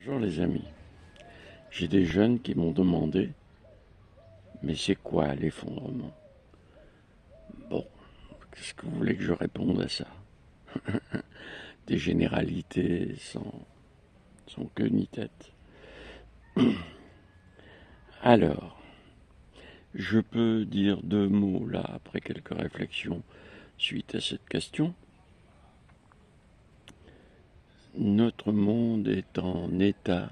Bonjour les amis, j'ai des jeunes qui m'ont demandé mais c'est quoi l'effondrement? Bon, qu'est-ce que vous voulez que je réponde à ça? Des généralités sans queue ni tête. Alors, je peux dire deux mots là après quelques réflexions suite à cette question. Notre monde est en état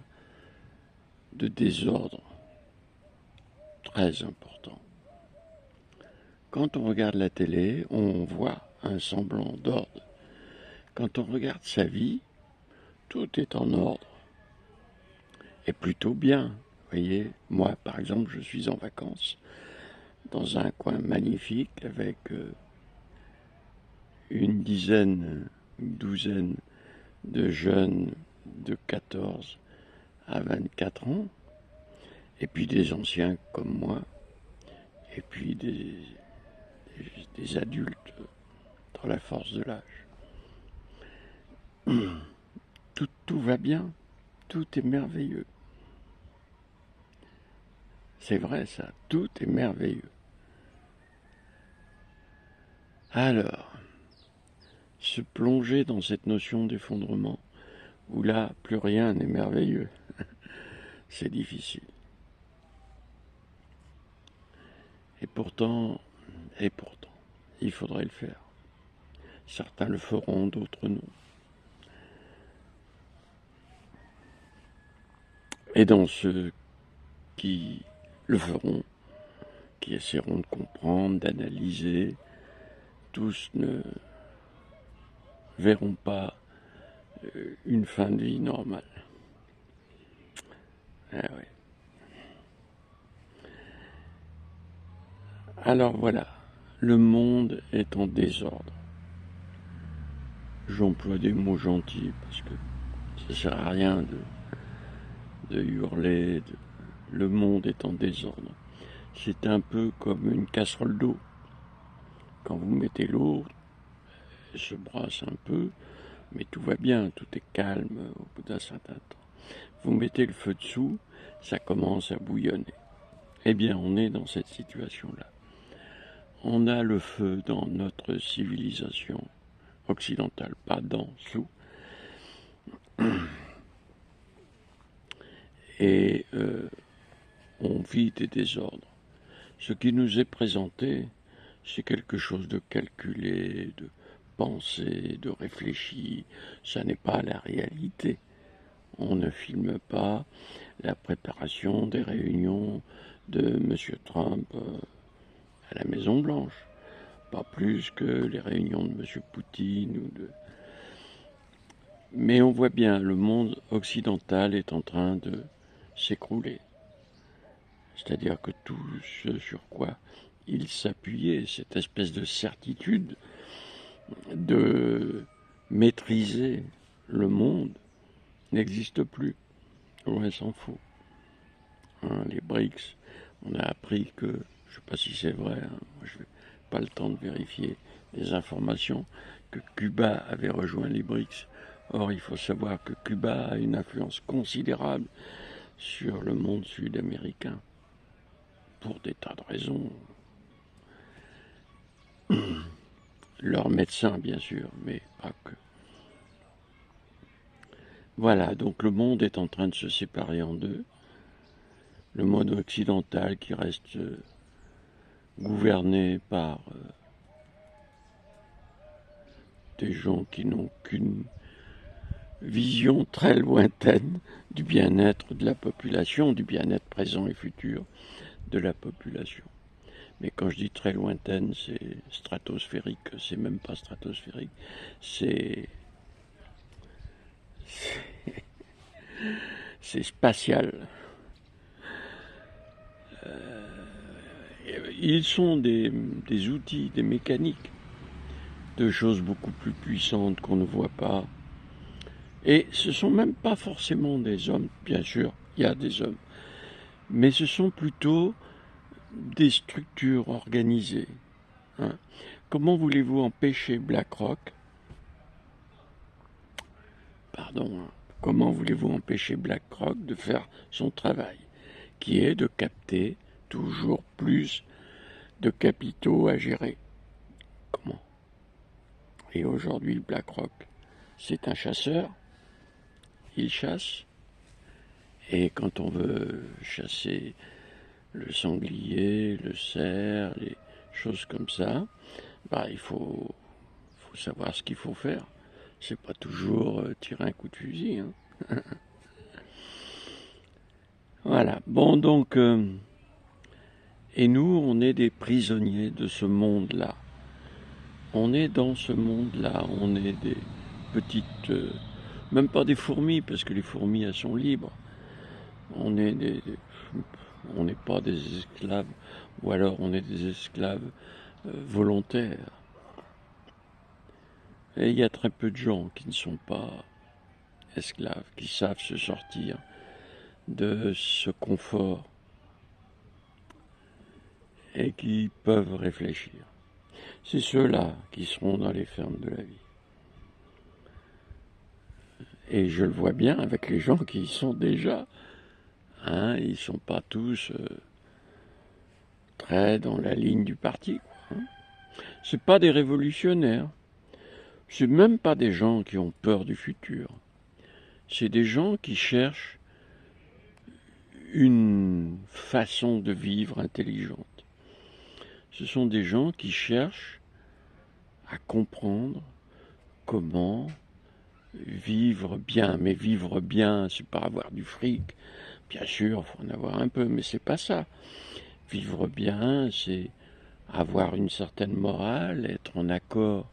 de désordre très important. Quand on regarde la télé, on voit un semblant d'ordre. Quand on regarde sa vie, tout est en ordre. Et plutôt bien. Vous voyez, moi par exemple, je suis en vacances dans un coin magnifique avec une dizaine, une douzaine de jeunes de 14 à 24 ans, et puis des anciens comme moi, et puis des adultes dans la force de l'âge. Tout va bien, tout est merveilleux. C'est vrai ça, tout est merveilleux. Alors, se plonger dans cette notion d'effondrement, où là, plus rien n'est merveilleux, c'est difficile. Et pourtant, il faudrait le faire. Certains le feront, d'autres non. Et dans ceux qui le feront, qui essaieront de comprendre, d'analyser, tous ne verront pas une fin de vie normale. Ah ouais. Alors voilà, le monde est en désordre. J'emploie des mots gentils parce que ça ne sert à rien de hurler. Le monde est en désordre. C'est un peu comme une casserole d'eau. Quand vous mettez l'eau, elle se brasse un peu, mais tout va bien, tout est calme au bout d'un certain temps. Vous mettez le feu dessous, ça commence à bouillonner. Eh bien, on est dans cette situation-là. On a le feu dans notre civilisation occidentale, pas dans, sous. Et on vit des désordres. Ce qui nous est présenté, c'est quelque chose de calculé, de pensé, de réfléchi. Ça n'est pas la réalité. On ne filme pas la préparation des réunions de M. Trump à la Maison-Blanche. Pas plus que les réunions de M. Poutine ou de... Mais on voit bien, le monde occidental est en train de s'écrouler. C'est-à-dire que tout ce sur quoi il s'appuyait, cette espèce de certitude de maîtriser le monde, n'existe plus. Loin s'en faut. Hein, les BRICS, on a appris que, je ne sais pas si c'est vrai, hein, moi je n'ai pas le temps de vérifier les informations, que Cuba avait rejoint les BRICS. Or, il faut savoir que Cuba a une influence considérable sur le monde sud-américain, pour des tas de raisons. Leurs médecins, bien sûr, mais pas que. Voilà, donc le monde est en train de se séparer en deux. Le monde occidental qui reste gouverné par des gens qui n'ont qu'une vision très lointaine du bien-être de la population, du bien-être présent et futur de la population. Mais quand je dis très lointaine, c'est stratosphérique, c'est même pas stratosphérique, c'est spatial. Ils sont des outils, des mécaniques, de choses beaucoup plus puissantes qu'on ne voit pas. Et ce ne sont même pas forcément des hommes, bien sûr, il y a des hommes, mais ce sont plutôt des structures organisées. Hein. Comment voulez-vous empêcher BlackRock, pardon, comment voulez-vous empêcher BlackRock de faire son travail, qui est de capter toujours plus de capitaux à gérer? Comment? Et aujourd'hui, BlackRock, c'est un chasseur, il chasse, et quand on veut chasser le sanglier, le cerf, les choses comme ça, bah, il faut savoir ce qu'il faut faire. C'est pas toujours tirer un coup de fusil. Hein. Voilà. Bon, donc, et nous, on est des prisonniers de ce monde-là. On est dans ce monde-là. On est des petites, même pas des fourmis, parce que les fourmis, elles sont libres. On n'est pas des esclaves, ou alors on est des esclaves volontaires. Et il y a très peu de gens qui ne sont pas esclaves, qui savent se sortir de ce confort et qui peuvent réfléchir. C'est ceux-là qui seront dans les fermes de la vie. Et je le vois bien avec les gens qui y sont déjà. Hein, ils ne sont pas tous très dans la ligne du parti. Hein. Ce pas des révolutionnaires. C'est même pas des gens qui ont peur du futur. C'est des gens qui cherchent une façon de vivre intelligente. Ce sont des gens qui cherchent à comprendre comment vivre bien. Mais vivre bien, c'est pas avoir du fric. Bien sûr, il faut en avoir un peu, mais c'est pas ça. Vivre bien, c'est avoir une certaine morale, être en accord,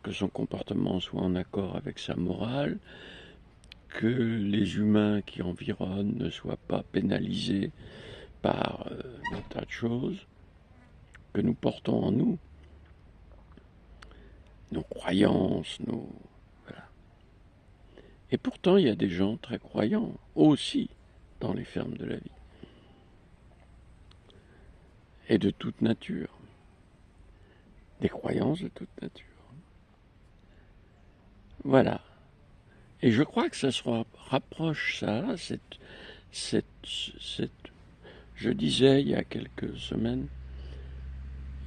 que son comportement soit en accord avec sa morale, que les humains qui environnent ne soient pas pénalisés par un tas de choses que nous portons en nous, nos croyances, voilà. Et pourtant, il y a des gens très croyants aussi dans les fermes de la vie. Et de toute nature. Des croyances de toute nature. Voilà. Et je crois que ça se rapproche, ça, je disais il y a quelques semaines,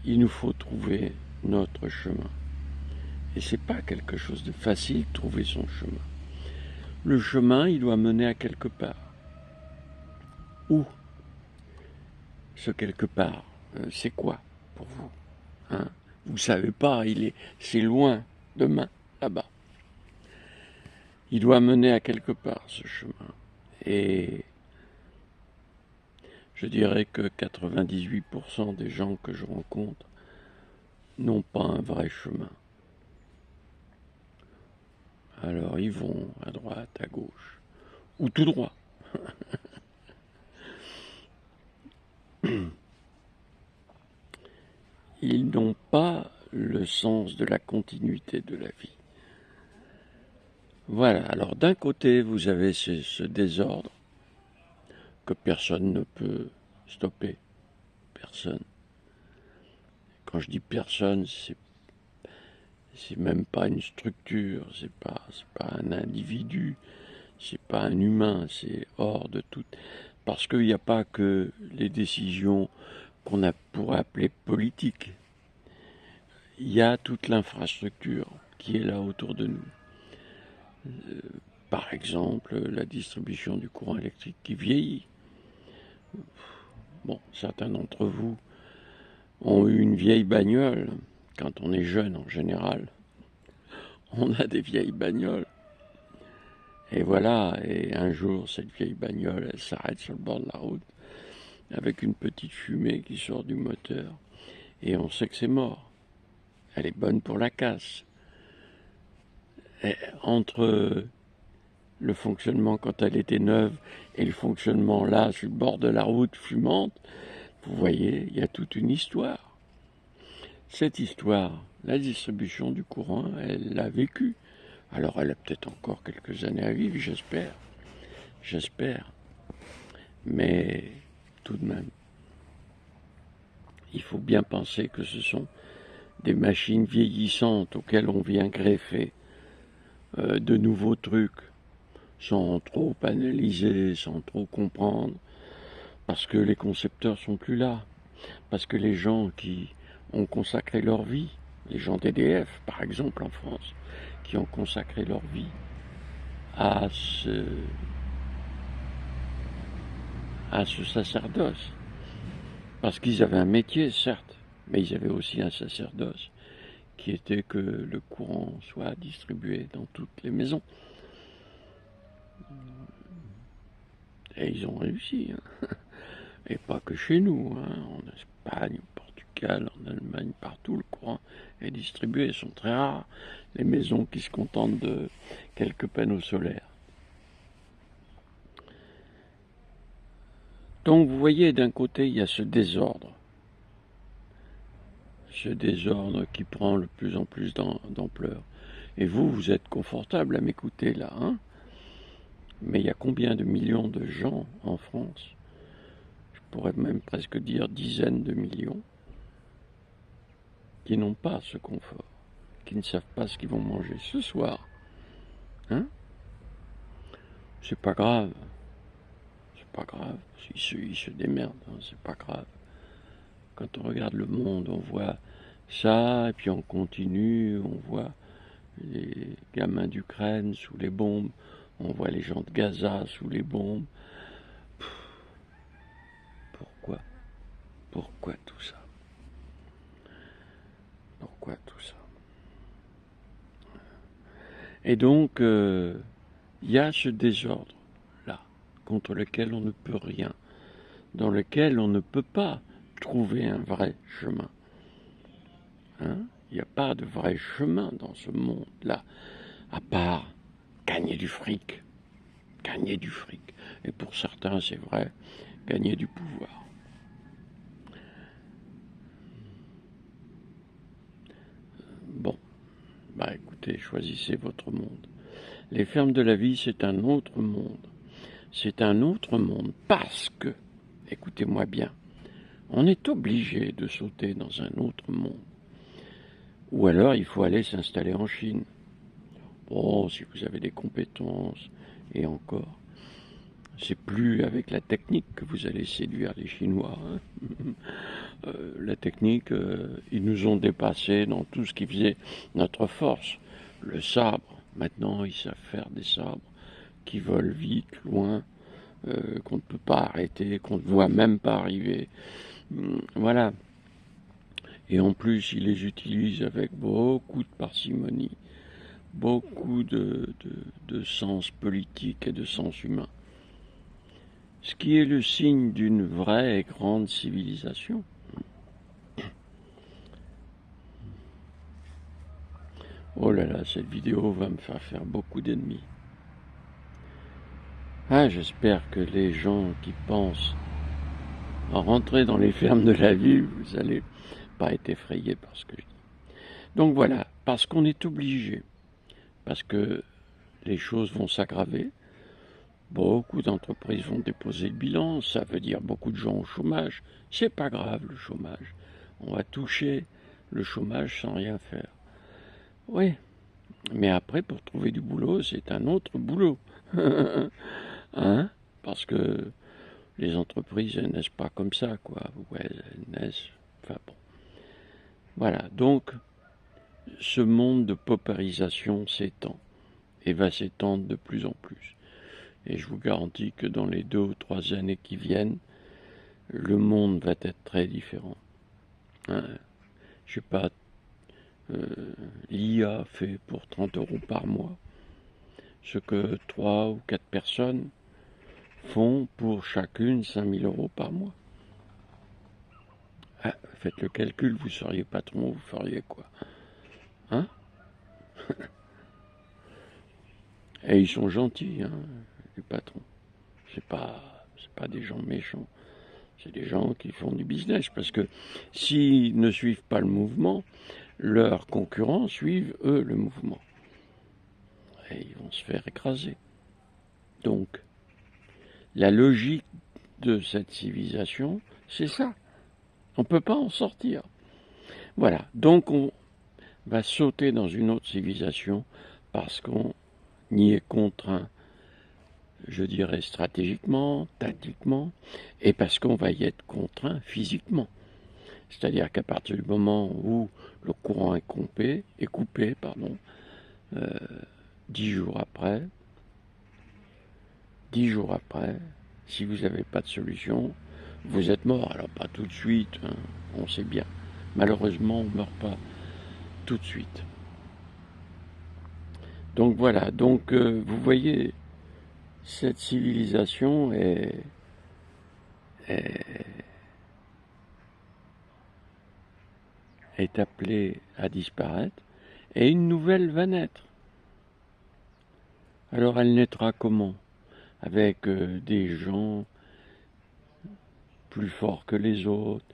il nous faut trouver notre chemin. Et c'est pas quelque chose de facile de trouver son chemin. Le chemin, il doit mener à quelque part. Où? Ce quelque part, c'est quoi pour vous? Hein? Vous savez pas, c'est loin, demain, là-bas. Il doit mener à quelque part, ce chemin. Et je dirais que 98% des gens que je rencontre n'ont pas un vrai chemin. Alors ils vont à droite, à gauche, ou tout droit. Ils n'ont pas le sens de la continuité de la vie. Voilà, alors d'un côté, vous avez ce désordre que personne ne peut stopper. Personne. Quand je dis personne, c'est même pas une structure, c'est pas un individu, c'est pas un humain, c'est hors de tout. Parce qu'il n'y a pas que les décisions qu'on pourrait appeler politiques. Il y a toute l'infrastructure qui est là autour de nous. Par exemple, la distribution du courant électrique qui vieillit. Bon, certains d'entre vous ont eu une vieille bagnole. Quand on est jeune, en général, on a des vieilles bagnoles. Et voilà, et un jour, cette vieille bagnole, elle s'arrête sur le bord de la route, avec une petite fumée qui sort du moteur. Et on sait que c'est mort. Elle est bonne pour la casse. Et entre le fonctionnement quand elle était neuve et le fonctionnement là, sur le bord de la route fumante, vous voyez, il y a toute une histoire. Cette histoire, la distribution du courant, elle l'a vécue. Alors elle a peut-être encore quelques années à vivre, j'espère. J'espère. Mais tout de même, il faut bien penser que ce sont des machines vieillissantes auxquelles on vient greffer de nouveaux trucs. sans trop analyser, sans trop comprendre, parce que les concepteurs sont plus là, parce que les gens qui ont consacré leur vie, les gens d'EDF par exemple en France, qui ont consacré leur vie à ce sacerdoce, parce qu'ils avaient un métier certes, mais ils avaient aussi un sacerdoce qui était que le courant soit distribué dans toutes les maisons. Et ils ont réussi, hein. Et pas que chez nous, hein. En Espagne, au Portugal, en Allemagne, partout, le courant est distribué. Ils sont très rares, les maisons qui se contentent de quelques panneaux solaires. Donc vous voyez, d'un côté, il y a ce désordre qui prend de plus en plus d'ampleur. Et vous êtes confortable à m'écouter là, hein? Mais il y a combien de millions de gens en France, je pourrais même presque dire dizaines de millions, qui n'ont pas ce confort, qui ne savent pas ce qu'ils vont manger ce soir, hein? C'est pas grave, ils se démerdent, hein, c'est pas grave. Quand on regarde le monde, on voit ça, et puis on continue, on voit les gamins d'Ukraine sous les bombes, on voit les gens de Gaza sous les bombes. Pourquoi? Pourquoi tout ça? Pourquoi tout ça? Et donc, il y a ce désordre-là, contre lequel on ne peut rien, dans lequel on ne peut pas trouver un vrai chemin. Hein? Il n'y a pas de vrai chemin dans ce monde-là, à part gagner du fric. Gagner du fric. Et pour certains, c'est vrai, gagner du pouvoir. Bon, bah écoutez, choisissez votre monde. Les fermes de la vie, c'est un autre monde. C'est un autre monde parce que, écoutez-moi bien, on est obligé de sauter dans un autre monde. Ou alors, il faut aller s'installer en Chine. Bon, si vous avez des compétences, et encore, c'est plus avec la technique que vous allez séduire les Chinois, hein. La technique, ils nous ont dépassés dans tout ce qui faisait notre force. Le sabre, maintenant, ils savent faire des sabres qui volent vite, loin, qu'on ne peut pas arrêter, qu'on ne voit même pas arriver. Voilà. Et en plus, ils les utilisent avec beaucoup de parcimonie, beaucoup de sens politique et de sens humain. Ce qui est le signe d'une vraie et grande civilisation. Oh là là, cette vidéo va me faire beaucoup d'ennemis. Ah, j'espère que les gens qui pensent à rentrer dans les fermes de la vie, vous n'allez pas être effrayés par ce que je dis. Donc voilà, parce qu'on est obligé, parce que les choses vont s'aggraver, beaucoup d'entreprises vont déposer le bilan, ça veut dire beaucoup de gens au chômage. C'est pas grave le chômage, on va toucher le chômage sans rien faire. Oui, mais après pour trouver du boulot, c'est un autre boulot. Hein? Parce que les entreprises, elles naissent pas comme ça, quoi. Ouais, elles naissent... Enfin bon. Voilà, donc, ce monde de paupérisation s'étend, et va s'étendre de plus en plus. Et je vous garantis que dans les 2 ou 3 années qui viennent, le monde va être très différent. Hein? Je sais pas, l'IA fait pour 30 € par mois ce que 3 ou 4 personnes font pour chacune 5 000 € par mois. Ah, faites le calcul, vous seriez patron, vous feriez quoi? Hein? Et ils sont gentils, hein, les patrons. C'est pas des gens méchants. C'est des gens qui font du business. Parce que s'ils ne suivent pas le mouvement, leurs concurrents suivent, eux, le mouvement. Et ils vont se faire écraser. Donc, la logique de cette civilisation, c'est ça. On ne peut pas en sortir. Voilà. Donc, on va sauter dans une autre civilisation parce qu'on y est contraint je dirais stratégiquement, tactiquement, et parce qu'on va y être contraint physiquement. C'est-à-dire qu'à partir du moment où le courant est coupé, 10 jours après, si vous n'avez pas de solution, vous êtes mort. Alors pas tout de suite, hein, on sait bien. Malheureusement, on ne meurt pas tout de suite. Donc voilà, vous voyez, cette civilisation est appelée à disparaître et une nouvelle va naître. Alors elle naîtra comment? Avec des gens plus forts que les autres,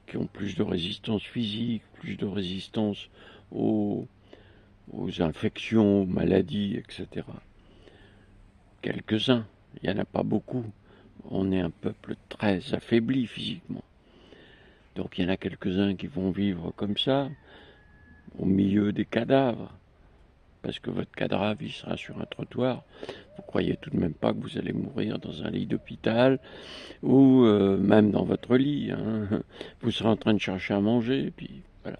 qui ont plus de résistance physique, plus de résistance aux infections, aux maladies, etc. Quelques-uns, il n'y en a pas beaucoup. On est un peuple très affaibli physiquement. Donc il y en a quelques-uns qui vont vivre comme ça, au milieu des cadavres, parce que votre cadavre, il sera sur un trottoir. Vous croyez tout de même pas que vous allez mourir dans un lit d'hôpital, ou même dans votre lit. Hein. Vous serez en train de chercher à manger, et puis voilà.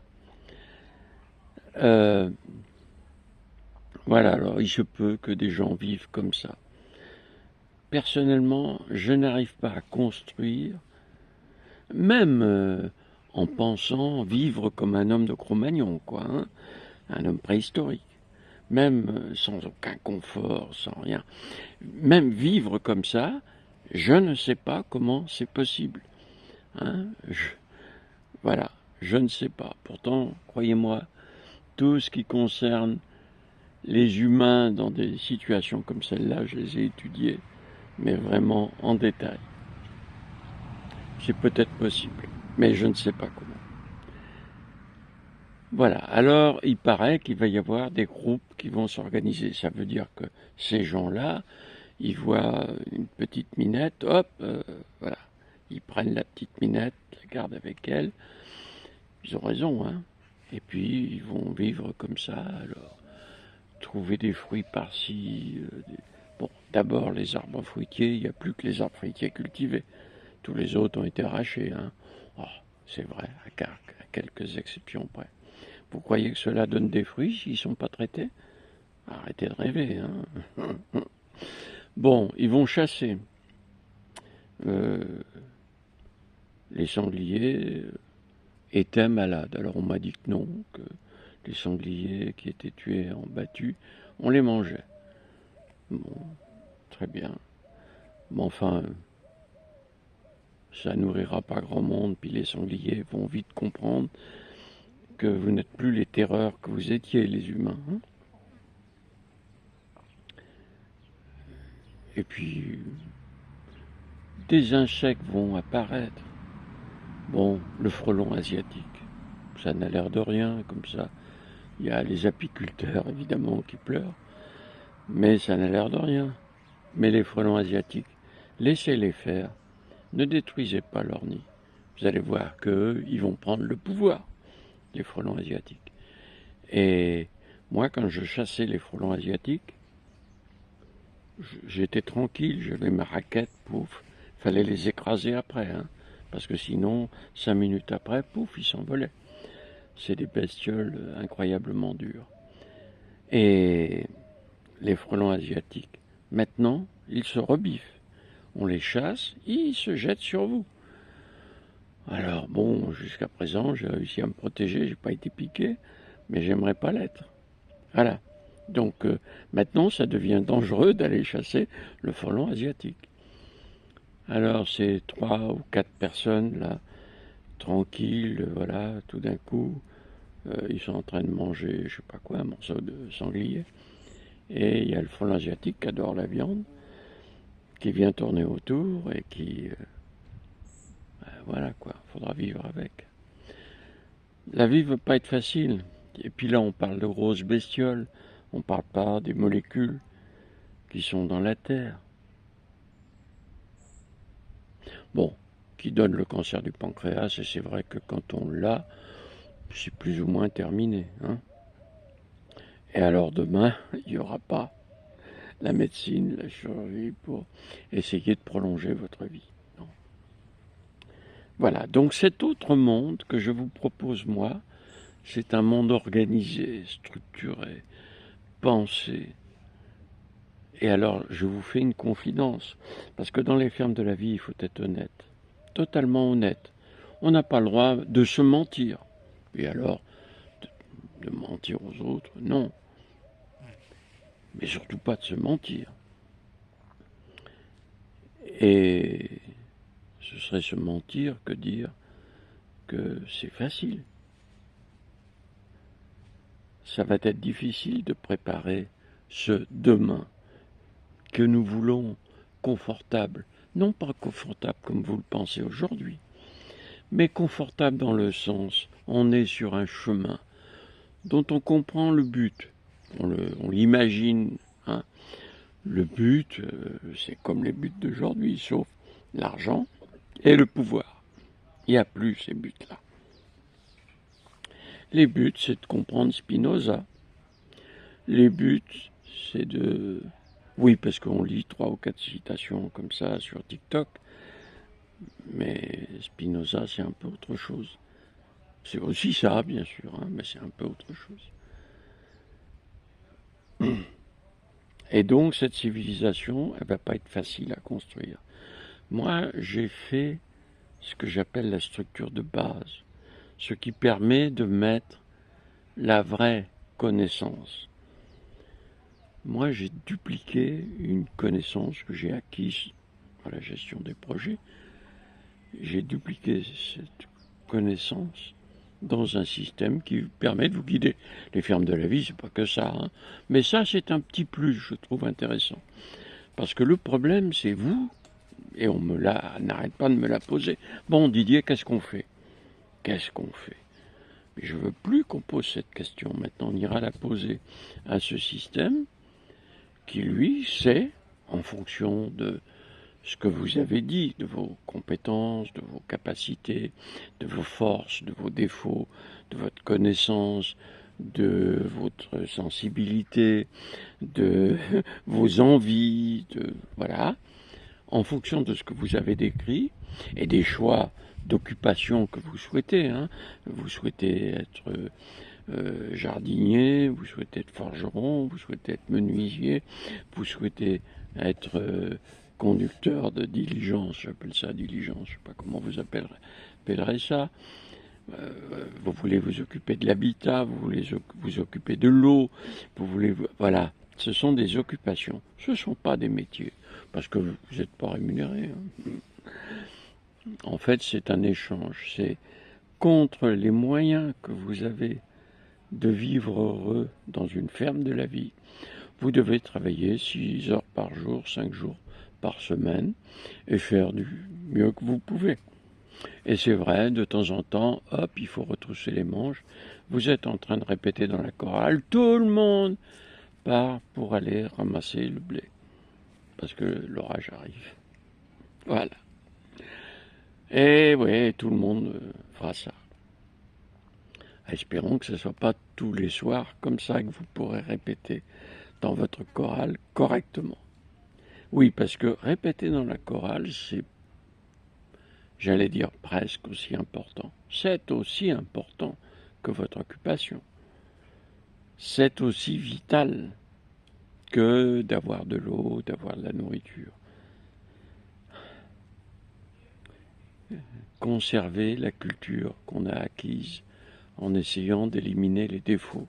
Voilà, alors il se peut que des gens vivent comme ça. Personnellement, je n'arrive pas à construire, même en pensant vivre comme un homme de Cro-Magnon, quoi, hein, un homme préhistorique, même sans aucun confort, sans rien. Même vivre comme ça, je ne sais pas comment c'est possible. Hein, voilà, je ne sais pas. Pourtant, croyez-moi, tout ce qui concerne les humains dans des situations comme celle-là, je les ai étudiés, mais vraiment en détail. C'est peut-être possible, mais je ne sais pas comment. Voilà, alors il paraît qu'il va y avoir des groupes qui vont s'organiser. Ça veut dire que ces gens-là, ils voient une petite minette, hop, voilà. Ils prennent la petite minette, la gardent avec elle. Ils ont raison, hein. Et puis ils vont vivre comme ça, alors trouver des fruits par-ci. Bon, d'abord les arbres fruitiers, il n'y a plus que les arbres fruitiers cultivés. Tous les autres ont été arrachés, hein. Oh, c'est vrai, à quelques exceptions près. Vous croyez que cela donne des fruits s'ils ne sont pas traités? Arrêtez de rêver, hein. Bon, ils vont chasser. Les sangliers étaient malades. Alors on m'a dit que non, que les sangliers qui étaient tués en battu, on les mangeait. Bon, très bien. Mais enfin, ça nourrira pas grand monde, puis les sangliers vont vite comprendre que vous n'êtes plus les terreurs que vous étiez, les humains. Hein. Et puis, des insectes vont apparaître. Bon, le frelon asiatique, ça n'a l'air de rien, comme ça. Il y a les apiculteurs, évidemment, qui pleurent, mais ça n'a l'air de rien. Mais les frelons asiatiques, laissez-les faire. Ne détruisez pas leur nid. Vous allez voir qu'eux, ils vont prendre le pouvoir, les frelons asiatiques. Et moi, quand je chassais les frelons asiatiques, j'étais tranquille, j'avais ma raquette, pouf, fallait les écraser après, hein, parce que sinon, 5 minutes après, pouf, ils s'envolaient. C'est des bestioles incroyablement dures. Et les frelons asiatiques, maintenant, ils se rebiffent. On les chasse, ils se jettent sur vous. Alors bon, jusqu'à présent, j'ai réussi à me protéger, j'ai pas été piqué, mais j'aimerais pas l'être. Voilà. Donc maintenant, ça devient dangereux d'aller chasser le frelon asiatique. Alors ces 3 ou 4 personnes là, tranquilles, voilà, tout d'un coup, ils sont en train de manger, je sais pas quoi, un morceau de sanglier. Et il y a le frelon asiatique qui adore la viande, qui vient tourner autour et qui, voilà quoi, faudra vivre avec. La vie ne veut pas être facile. Et puis là, on parle de grosses bestioles, on parle pas des molécules qui sont dans la terre. Bon, qui donnent le cancer du pancréas, et c'est vrai que quand on l'a, c'est plus ou moins terminé. Hein. Et alors demain, il n'y aura pas la médecine, la chirurgie pour essayer de prolonger votre vie. Non. Voilà, donc cet autre monde que je vous propose moi, c'est un monde organisé, structuré, pensé. Et alors, je vous fais une confidence, parce que dans les fermes de la vie, il faut être honnête, totalement honnête. On n'a pas le droit de se mentir. Et alors, de mentir aux autres, non. Mais surtout pas de se mentir. Et ce serait se mentir que dire que c'est facile. Ça va être difficile de préparer ce demain que nous voulons confortable. Non pas confortable comme vous le pensez aujourd'hui, mais confortable dans le sens, on est sur un chemin dont on comprend le but, on l'imagine. Hein. Le but, c'est comme les buts d'aujourd'hui, sauf l'argent et le pouvoir. Il n'y a plus ces buts-là. Les buts, c'est de comprendre Spinoza. Les buts, c'est de... Oui, parce qu'on lit 3 ou 4 citations comme ça sur TikTok, mais Spinoza, c'est un peu autre chose. C'est aussi ça, bien sûr, hein, mais c'est un peu autre chose. Et donc, cette civilisation, elle ne va pas être facile à construire. Moi, j'ai fait ce que j'appelle la structure de base, ce qui permet de mettre la vraie connaissance. Moi, j'ai dupliqué une connaissance que j'ai acquise à la gestion des projets. J'ai dupliqué cette connaissance dans un système qui permet de vous guider. Les fermes de la vie, c'est pas que ça. Hein. Mais ça, c'est un petit plus, je trouve intéressant. Parce que le problème, c'est vous, et on n'arrête pas de me la poser. Bon, Didier, qu'est-ce qu'on fait? Qu'est-ce qu'on fait? Mais je veux plus qu'on pose cette question. Maintenant, on ira la poser à ce système qui, lui, sait, en fonction de ce que vous avez dit, de vos compétences, de vos capacités, de vos forces, de vos défauts, de votre connaissance, de votre sensibilité, de vos envies, voilà, en fonction de ce que vous avez décrit et des choix d'occupation que vous souhaitez. Hein. Vous souhaitez être jardinier, vous souhaitez être forgeron, vous souhaitez être menuisier, vous souhaitez être conducteur de diligence, j'appelle ça diligence, je ne sais pas comment vous appellerez ça. Vous voulez vous occuper de l'habitat, vous voulez vous occuper de l'eau, vous voulez... Voilà, ce sont des occupations, ce ne sont pas des métiers, parce que vous n'êtes pas rémunéré. Hein. En fait, c'est un échange, c'est contre les moyens que vous avez de vivre heureux dans une ferme de la vie. Vous devez travailler 6 heures par jour, 5 jours par semaine, et faire du mieux que vous pouvez. Et c'est vrai, de temps en temps, hop, il faut retrousser les manches. Vous êtes en train de répéter dans la chorale, tout le monde part pour aller ramasser le blé. Parce que l'orage arrive. Voilà. Et oui, tout le monde fera ça. Espérons que ce ne soit pas tous les soirs comme ça que vous pourrez répéter dans votre chorale correctement. Oui, parce que répéter dans la chorale, c'est, j'allais dire, presque aussi important. C'est aussi important que votre occupation. C'est aussi vital que d'avoir de l'eau, d'avoir de la nourriture. Conserver la culture qu'on a acquise en essayant d'éliminer les défauts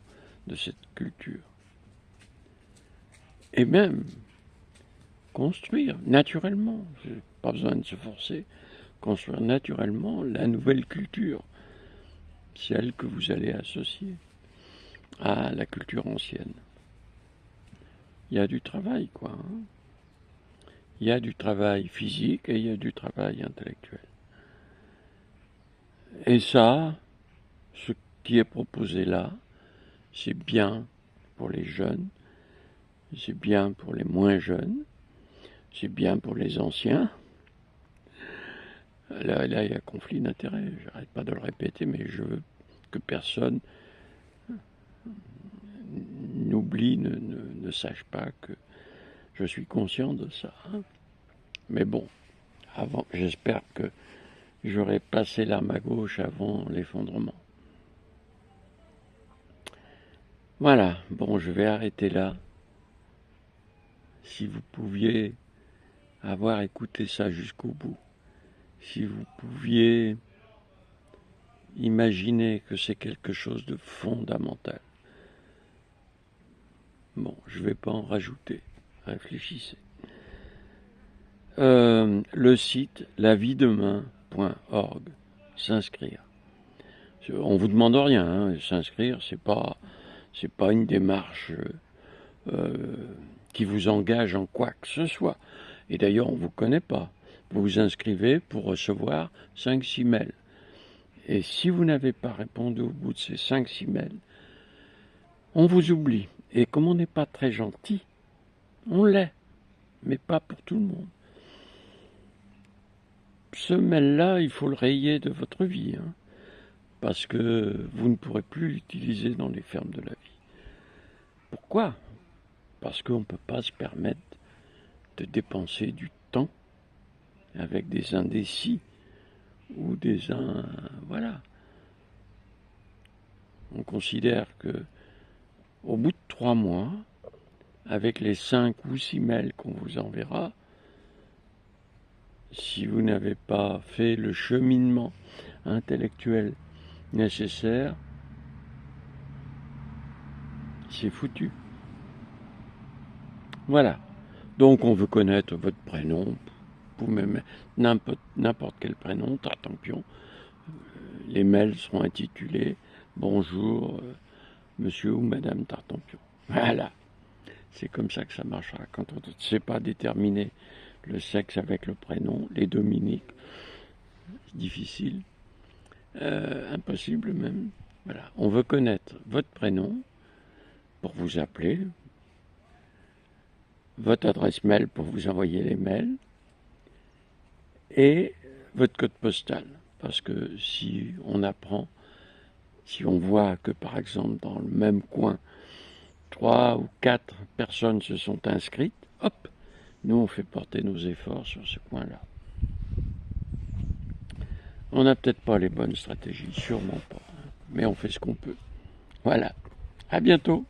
de cette culture. Et même construire naturellement, pas besoin de se forcer, construire naturellement la nouvelle culture, celle que vous allez associer à la culture ancienne. Il y a du travail, quoi. Hein. Il y a du travail physique et il y a du travail intellectuel. Et ça, ce qui est proposé là, c'est bien pour les jeunes, c'est bien pour les moins jeunes, c'est bien pour les anciens. Là, il y a conflit d'intérêts. J'arrête pas de le répéter, mais je veux que personne n'oublie, ne sache pas que Je suis conscient de ça. Hein. Mais bon, avant, j'espère que j'aurai passé l'arme à gauche avant l'effondrement. Voilà, bon, je vais arrêter là. Si vous pouviez avoir écouté ça jusqu'au bout, si vous pouviez imaginer que c'est quelque chose de fondamental. Bon, je ne vais pas en rajouter, réfléchissez. Le site laviedemain.org, s'inscrire. On vous demande rien, hein, s'inscrire, c'est pas une démarche qui vous engage en quoi que ce soit. Et d'ailleurs, on ne vous connaît pas. Vous vous inscrivez pour recevoir 5-6 mails. Et si vous n'avez pas répondu au bout de ces 5-6 mails, on vous oublie. Et comme on n'est pas très gentil, on l'est, mais pas pour tout le monde. Ce mail-là, il faut le rayer de votre vie, hein, parce que vous ne pourrez plus l'utiliser dans les fermes de la vie. Pourquoi ? Parce qu'on ne peut pas se permettre de dépenser du temps avec des indécis ou voilà. On considère que au bout de 3 mois, avec les 5 ou 6 mails qu'on vous enverra, si vous n'avez pas fait le cheminement intellectuel nécessaire, c'est foutu. Voilà. Donc on veut connaître votre prénom, vous même n'importe quel prénom, Tartampion. Les mails seront intitulés « Bonjour, monsieur ou madame Tartampion ». Voilà. C'est comme ça que ça marchera. Quand on ne sait pas déterminer le sexe avec le prénom, les Dominiques, c'est difficile, impossible même. Voilà. On veut connaître votre prénom pour vous appeler, votre adresse mail pour vous envoyer les mails et votre code postal. Parce que si on voit que par exemple dans le même coin, 3 ou 4 personnes se sont inscrites, hop, nous on fait porter nos efforts sur ce coin-là. On n'a peut-être pas les bonnes stratégies, sûrement pas, hein, mais on fait ce qu'on peut. Voilà, à bientôt.